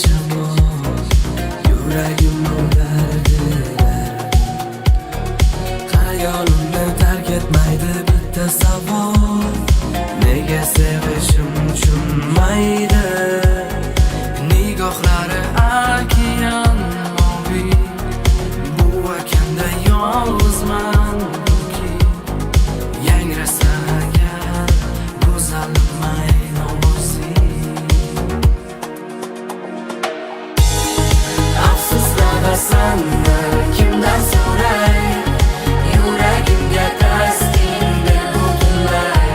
shamol yuragim o'lardilar. Xayolimni tark etmaydi bitta savol: nega sevishim tushunmaydi? Nigohlari okean moviy, bu okeanda yolg'izman ki yangrasa agar go'zalim afsuslanasanmi kimdan so'ray, yuragimga taskinni butunlay.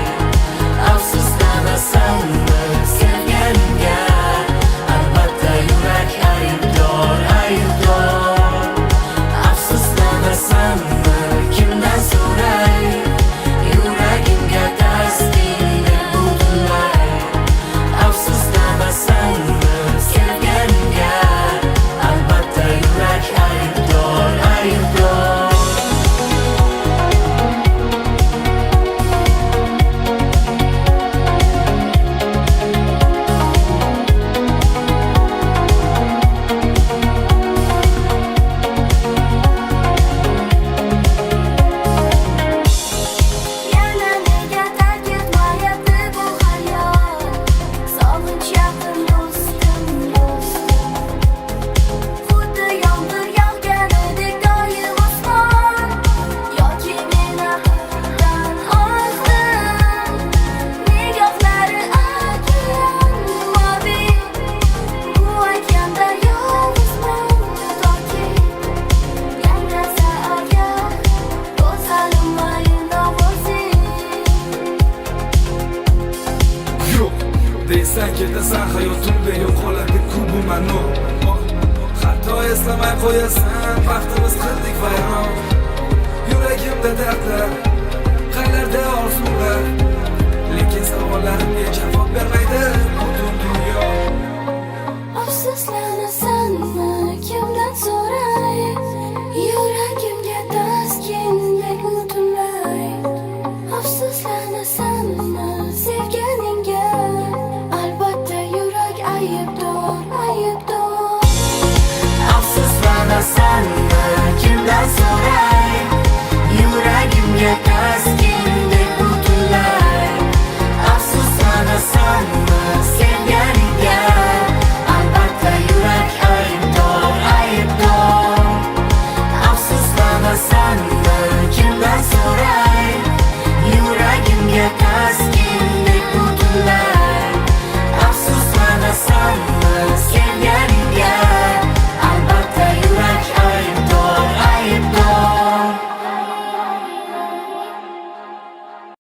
Afsuslanasanmi sevganimga, albatta yurak aybdor, aybdor. Afsuslanasanmi kimdan so'ray, yuragimga taskinni butunlay. Afsuslanasanmi sevganimga, albatta yurak aybdor, aybdor. Yana nega tark etmayapti bu hayot? Sog'inch yaqin do'stim, do'stim. Xuddi yomg'ir yog'ganidek doim osmon, yoki meni haqdan ozdim. Nigohlari okean moviy, bu okeanda yolg'izman toki yangrasa agar go'zalim o'zing. Yo'q deysan ketasan, hayotim beyon qoladi kubu mano. Hatto eslamay qo'yasan, baxtimiz qildik vayron. Yuragimda dardlar, qaylarda orzular, lekin savollarimga javob bermaydi butun dunyo. Afsuslanasanmi kimdan so'ray, yuragimga taskinlik butunlay. Afsuslanasanmi sevganingga, albatta yurak aybdor, aybdor. Afsuslanasanmi kimdan so'ray,